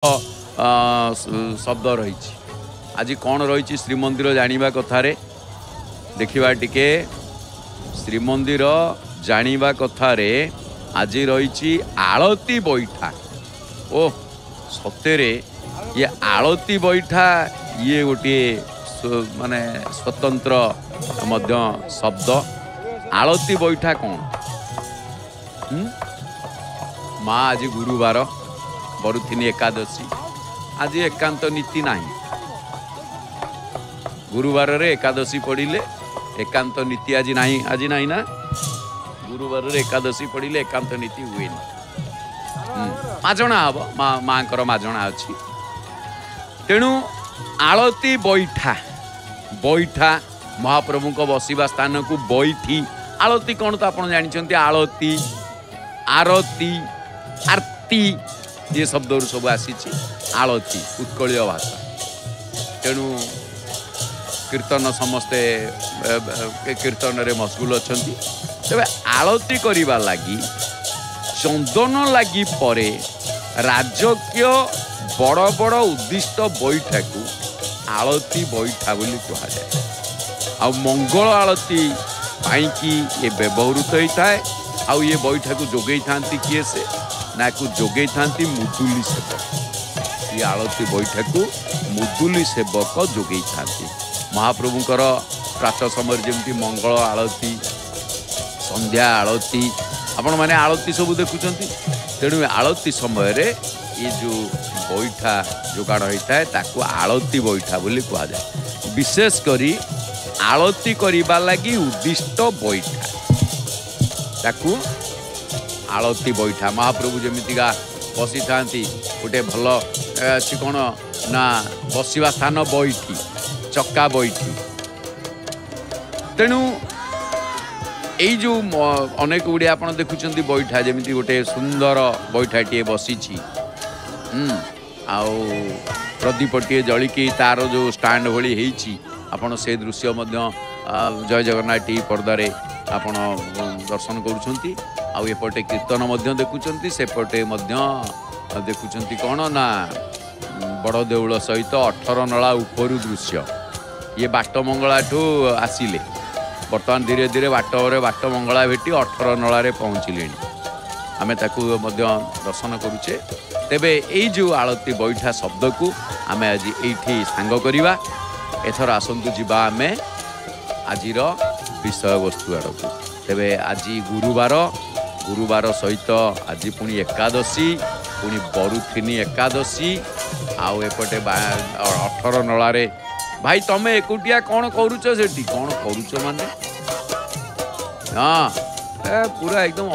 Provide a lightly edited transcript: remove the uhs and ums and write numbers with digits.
शब्द रही आज कौन रही श्रीमंदिर जानिबा कथारे देखिबा टिके श्रीमंदिर जानिबा कथारे आज रही आलती बैठा। ओह सतेरे ये आलती बैठा ये गोटे माने स्वतंत्र मध्य शब्द आलती बैठा कौन माँ आज गुरुवार बरुथिनी एकादशी आज एकांत नीति नहीं गुरुवार रे एकादशी पड़िले एकांत नीति आज नहीं ना गुरुवार रे एकादशी पड़िले एकांत नीति हुए माजणा हम माँ माजणा अच्छी तेणु आलती बैठा बैठा महाप्रभु को बसवा स्थान को बैठी आलती कौन तो आप जानते आलती आरती आरती ये शब्द सब आसी आलती उत्कलीय भाषा तेणु कीर्तन समस्ते कीर्तन रे मशगुल अच्छा तेरे आलती करने लगी चंदन लगी परे राजकीय बड़ बड़ उद्दिष्ट बैठा को आलती बैठा बोली कहुए आ मंगल आलती पाई ये व्यवहृत होता है आउ ये बैठा को जोगे था किए से ना को जोगे था मुदुली सेवक ये आलती बैठा को मुदुली सेवक जोगे था महाप्रभुंकर प्रातः समय जमी मंगल आलती संध्या आलती आपण मैंने आलती सब देखुं तेणु आलती समय रे ये जो बैठा जोगाड़ होता है ताकू आलती बैठा बोली कहुए विशेष करी आलती करने लगी उद्दिष्ट बैठा ताकू आलती बैठा महाप्रभु जमीतिका बसी था गोटे भल अच्छी कौन ना बसवा स्थान बैठी चक्का बैठी तेणु यही जो अनेक गुड़े आप देखुं बैठा जमी गोटे सुंदर बैठाटे बसी आउ प्रदीपटे जलिकी तार जो स्टाण्ड भली होती आपण से दृश्य जय जगन्नाथ टी पर्दारे आपण दर्शन करुँच आउपटे कीर्तन देखुं सेपटे देखुं कौन ना बड़ देउल सहित 18 नला उपरु दृश्य ये बाटमंगला ठू आसिले बर्तमान धीरे धीरे बाट मंगला भेटी 18 नला पहुँचले आमे ताकू दर्शन करुचे तेबे यही जो आलती बैठा शब्द को आमे आज ये सांग करवा एथर आसतु जीवा आमे आजिर विषय वस्तु आड़क तेबे आज गुरुवार सहित आज पुणी एकादशी पुणी बरुथिनी एकादशी आउ एपटे 18 नला भाई तमे एकुटिया कौन करुच से कौन करुच माने हाँ पूरा एकदम